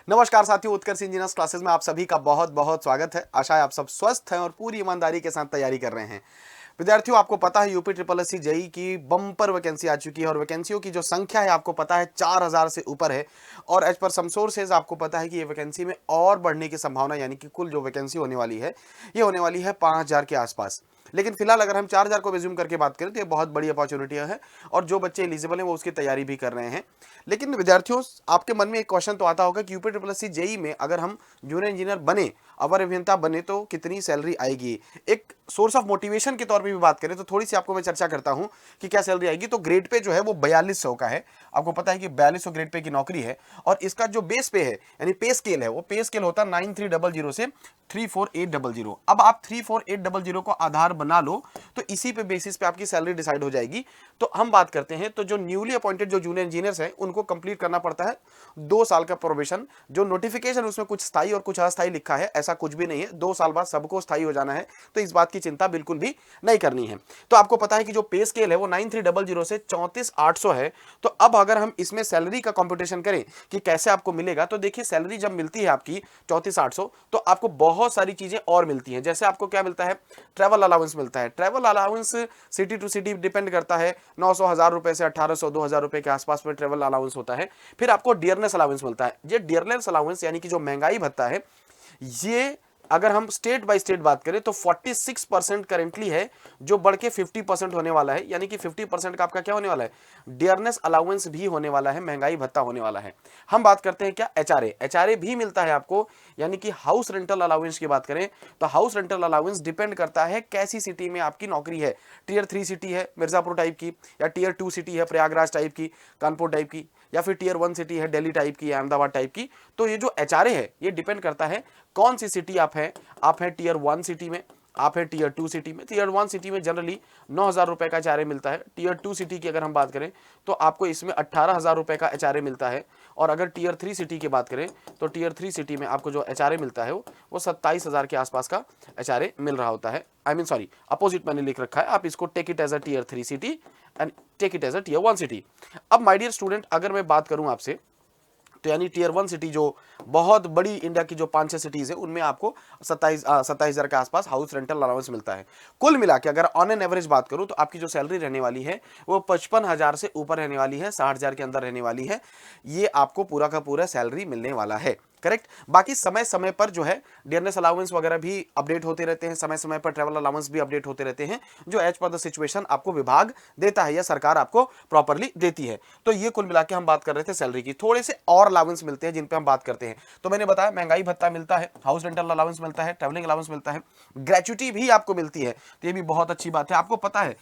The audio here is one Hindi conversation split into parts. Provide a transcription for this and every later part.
नमस्कार साथियों, उत्कर्ष इंजीनियर्स क्लासेस में आप सभी का बहुत बहुत स्वागत है। आशा है आप सब स्वस्थ हैं और पूरी ईमानदारी के साथ तैयारी कर रहे हैं। विद्यार्थियों, आपको पता है UP triple S C JE की बम्पर वैकेंसी आ चुकी है और वैकेंसियों की जो संख्या है आपको पता है 4000 से ऊपर है। और एज पर सम सोर्सेज आपको पता है कि ये वैकेंसी में और बढ़ने की संभावना, यानी कि कुल जो वैकेंसी होने वाली है ये होने वाली है 5000 के आसपास। लेकिन फिलहाल अगर हम 4000 को रिज्यूम करके बात करें तो ये बहुत बड़ी अपॉर्चुनिटी है और जो बच्चे एलिजिबल हैं वो उसकी तैयारी भी कर रहे हैं। लेकिन विद्यार्थियों, आपके मन में एक क्वेश्चन तो आता होगा कि UP triple S C JE में अगर हम जूनियर इंजीनियर बने, अवर अभियंता बने तो कितनी सैलरी आएगी। एक सोर्स ऑफ मोटिवेशन के तौर पे भी बात करें तो थोड़ी सी आपको मैं चर्चा करता हूं कि क्या सैलरी आएगी। तो ग्रेड पे जो है वो 4200 का है। आपको पता है कि 4200 ग्रेड पे की नौकरी है और इसका जो बेस पे है यानी पे स्केल है वो पे स्केल होता है 9300 से 34800। अब आप 34800 को आधार बना लो तो इसी पे बेसिस पे आपकी सैलरी डिसाइड हो जाएगी। तो हम बात करते हैं तो जो न्यूली अपॉइंटेड जो जूनियर इंजीनियर्स हैं उनको कंप्लीट करना पड़ता है 2 साल का प्रोबेशन। जो नोटिफिकेशन उसमें कुछ स्थायी और कुछ अस्थायी लिखा है, ऐसा कुछ भी नहीं है। 2 साल बाद सबको स्थायी हो जाना है, तो इस बात की चिंता बिल्कुल भी नहीं करनी है। तो आपको पता है कि जो पे स्केल है वो 9300 से 34800 है। तो अब अगर हम इसमें सैलरी का कंपटीशन करें कि कैसे आपको मिलेगा, तो देखिए सैलरी जब मिलती है आपकी 34800 तो आपको बहुत सारी चीजें और मिलती हैं। जैसे आपको क्या मिलता है, ट्रैवल अलाउंस मिलता है। Travel allowance city to city depend करता है, 900 1000 रुपए से 1800 2000 रुपए के आसपास में ट्रैवल अलाउंस होता है। फिर आपको डियरनेस अलाउंस मिलता है। ये डियरनेस अलाउंस यानी कि जो महंगाई भत्ता है, ये अगर हम स्टेट बाय स्टेट बात करें तो 46% करेंटली है, जो बढ़ के 50% होने वाला है। यानी कि 50% का आपका क्या होने वाला है, डियरनेस अलाउंस भी होने वाला है, महंगाई भत्ता होने वाला है। हम बात करते हैं क्या, एचआरए। एचआरए भी मिलता है आपको, यानी कि हाउस रेंटल अलाउंस की बात करें तो हाउस रेंटल अलाउंस डिपेंड करता है कैसी सिटी में आपकी नौकरी है। टियर 3 सिटी है मिर्जापुर टाइप की, या टियर 2 सिटी है प्रयागराज टाइप की, कानपुर टाइप की, या फिर टियर 1 सिटी है दिल्ली टाइप की या अहमदाबाद टाइप की। तो ये जो एचआरए है ये डिपेंड करता है कौन सी सिटी आप हैं टियर 1 सिटी में, आप हैं टियर 2 सिटी में। टियर 1 सिटी में जनरली 9000 रुपए का एचआरए मिलता है। टियर 2 सिटी की अगर हम बात करें तो आपको इसमें 18000 रुपए का एचआरए मिलता है। और अगर टियर 3 सिटी की बात करें तो टियर 3 सिटी में आपको जो एचआरए मिलता है वो 27000 के आसपास का एचआरए मिल रहा होता है। आई मीन सॉरी, अपोजिट मैंने लिख रखा है, आप इसको take it as a tier 3 city and take it as a tier 1 city. अब माय डियर स्टूडेंट, अगर मैं बात करूं आपसे तो यानी टियर 1 सिटी जो बहुत बड़ी इंडिया की जो 5-6 सिटीज है उनमें आपको 27,000 के आसपास हाउस रेंटल अलाउंस मिलता है। कुल मिला के अगर ऑन एन एवरेज बात करूं तो आपकी जो सैलरी रहने वाली है वो 55,000 से ऊपर रहने वाली है, 60,000 के अंदर रहने वाली है। ये आपको पूरा का पूरा सैलरी मिलने वाला है। करेक्ट। बाकी समय समय पर जो है डियरनेस अलाउंस वगैरह भी अपडेट होते रहते हैं, समय समय पर ट्रैवल अलाउंस भी अपडेट होते रहते हैं, जो एज पर द सिचुएशन आपको विभाग देता है या सरकार आपको प्रॉपर्ली देती है। तो ये कुल मिला के हम बात कर रहे थे सैलरी की। थोड़े से और अलाउंस मिलते हैं जिन पे हम बात करते हैं। तो मैंने बताया महंगाई भत्ता मिलता है, हाउस रेंटल अलाउंस मिलता है, ट्रैवलिंग अलाउंस मिलता है, ग्रेच्युटी भी आपको मिलती है। तो ये भी बहुत अच्छी बात है। आपको पता है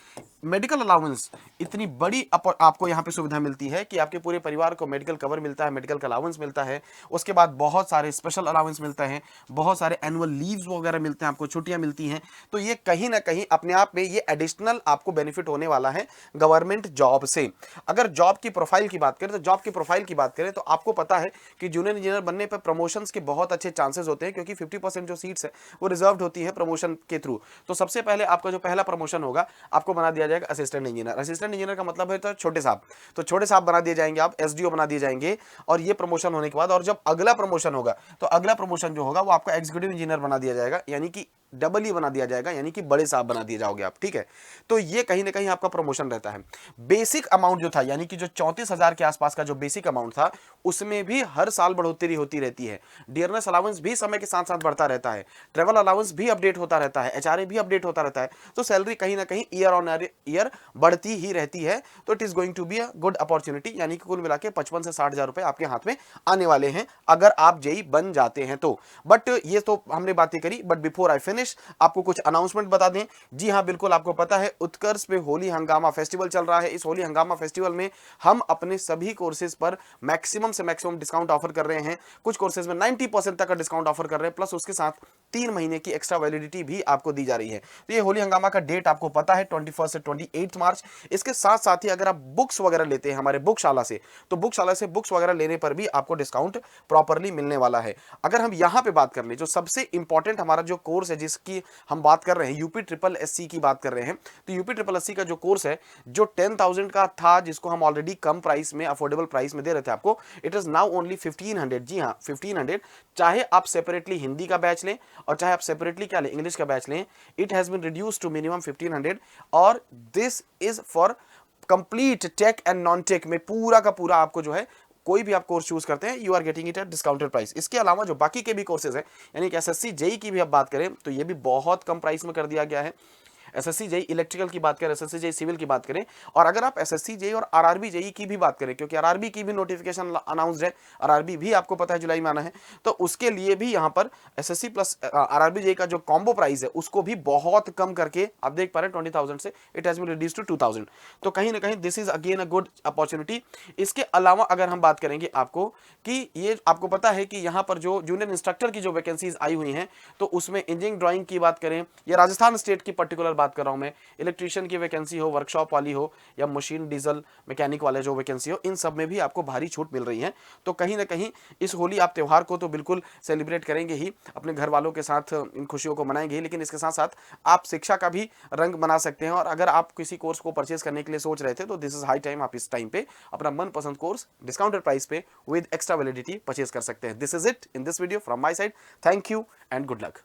मेडिकल अलाउंस इतनी बड़ी आपको यहाँ पे सुविधा मिलती है कि आपके पूरे परिवार को मेडिकल कवर मिलता है, मेडिकल का अलाउंस मिलता है। उसके बाद बहुत सारे स्पेशल अलाउंस मिलते हैं, बहुत सारे एनुअल लीव्स वगैरह मिलते हैं, आपको छुट्टियां मिलती हैं। तो ये कहीं ना कहीं अपने आप में ये एडिशनल आपको बेनिफिट होने वाला है गवर्नमेंट जॉब से। अगर जॉब की प्रोफाइल की बात करें तो जॉब की प्रोफाइल की बात करें तो आपको पता है कि जूनियर इंजीनियर बनने पर प्रमोशंस के बहुत अच्छे चांसेस होते हैं, क्योंकि 50% जो सीट्स है वो रिजर्व्ड होती है प्रमोशन के थ्रू। तो सबसे पहले आपका जो पहला प्रमोशन होगा आपको बना दिया जाएगा असिस्टेंट इंजीनियर। असिस्टेंट इंजीनियर का मतलब है तो छोटे साहब, तो छोटे साहब बना दिए जाएंगे, आप एसडीओ बना दिए जाएंगे। और ये प्रमोशन होने के बाद और जब अगला प्रमोशन होगा तो अगला प्रमोशन जो होगा वो आपका एग्जीक्यूटिव इंजीनियर बना दिया जाएगा, यानी कि डबल ही बना दिया जाएगा, यानी कि बड़े साहब बना दिए जाओगे आप। ठीक है। तो ये कहीं ना कहीं आपका प्रमोशन रहता है। बेसिक अमाउंट जो था, यानी कि जो 34,000 के आसपास का जो बेसिक अमाउंट था, उसमें भी हर साल बढ़ोतरी होती रहती है। डियरनेस अलाउंस भी समय के साथ साथ बढ़ता रहता है, ट्रेवल अलाउंस भी अपडेट होता रहता है, एचआरए भी अपडेट होता रहता है। तो सैलरी कहीं ना कहीं ईयर ऑन ईयर बढ़ती ही रहती है। तो it is going to be a good opportunity, यानी कि कुल मिला के 55 से 60,000 रुपए आपके हाथ में आने वाले हैं अगर आप जेई बन जाते हैं तो। बट ये तो हमने बातें करी, बट बिफोर आई फिनिश आपको कुछ अनाउंसमेंट बता दें। जी हाँ, बिल्कुल आपको पता है उत्कर्ष पे होली हंगामा फेस्टिवल चल रहा है। इस होली हंगामा फेस्टिवल में हम अपने सभी कोर्सेज पर मैक्सिमम से मैक्सिमम डिस्काउंट ऑफर कर रहे हैं। कुछ कोर्सेज में 90% तक का डिस्काउंट ऑफर कर रहे हैं, प्लस उसके साथ 3 महीने की एक्स्ट्रा वैलिडिटी भी आपको दी जा रही है। तो ये होली हंगामा का डेट आपको पता है 21 से 28 मार्च। इसके साथ साथ ही अगर आप बुक्स वगैरह लेते हैं हमारे बुकशाला से, तो बुकशाला से बुक्स वगैरह लेने पर भी आपको डिस्काउंट प्रॉपर्ली मिलने वाला है। अगर हम यहां पे बात कर ले, जो सबसे इंपॉर्टेंट हमारा जो कोर्स है जिसकी हम बात कर रहे हैं, यूपी ट्रिपल एससी की बात कर रहे हैं, तो यूपी ट्रिपल एससी का जो कोर्स है जो 10,000 का था, जिसको हम ऑलरेडी कम प्राइस में, अफोर्डेबल प्राइस में दे रहे थे आपको, इट इज नाउ ओनली 1500। जी हाँ 1500। चाहे आप सेपरेटली हिंदी का बैच लें और चाहे आप सेपरेटली क्या लें, इंग्लिश का बैच लें, it has been reduced to minimum 1500। और this is for complete tech and non tech में पूरा का पूरा आपको जो है, कोई भी आप कोर्स चूज करते हैं, you are getting it at discounted price. इसके अलावा जो बाकी के भी कोर्सेज हैं, यानी कि एसएससी जेई की भी आप बात करें तो ये भी बहुत कम प्राइस में कर दिया गया है। एसएससी जेई इलेक्ट्रिकल की बात करें, एसएससी जेई सिविल की बात करें, और अगर आप एसएससी जेई और आरआरबी जेई की भी बात करें, क्योंकि आरआरबी की भी नोटिफिकेशन अनाउंस्ड है, आरआरबी भी आपको पता है जुलाई में आना है, तो उसके लिए भी यहाँ पर एसएससी प्लस आरआरबी जेई का जो कॉम्बो प्राइस है उसको भी बहुत कम करके आप देख पा रहे हैं 20,000 से it has been reduced to 2,000। तो कहीं ना कहीं this is again a good opportunity. इसके अलावा अगर हम बात करेंगे आपको कि ये आपको पता है कि यहाँ पर जो जूनियर इंस्ट्रक्टर की जो वैकेंसीज आई हुई हैं, तो उसमें इंजीनियरिंग ड्राइंग की बात करें या राजस्थान स्टेट की पर्टिकुलर बात कर रहा हूं मैं, इलेक्ट्रीशियन की वैकेंसी हो, वर्कशॉप वाली हो, या मशीन डीजल मैकेनिक वाले जो वैकेंसी हो, इन सब में भी आपको भारी छूट मिल रही है। तो कहीं ना कहीं इस होली आप त्यौहार को तो बिल्कुल सेलिब्रेट करेंगे ही, अपने घर वालों के साथ इन खुशियों को मनाएंगे ही, लेकिन इसके साथ साथ आप शिक्षा का भी रंग बना सकते हैं। और अगर आप किसी कोर्स को परचेज करने के लिए सोच रहे थे तो दिस इज हाई टाइम, आप इस टाइम पे अपना मनपसंद कोर्स डिस्काउंटेड प्राइस पे विद एक्स्ट्रा वैलिडिटी परचेज कर सकते हैं। This is it in this video from my side. Thank you and good luck.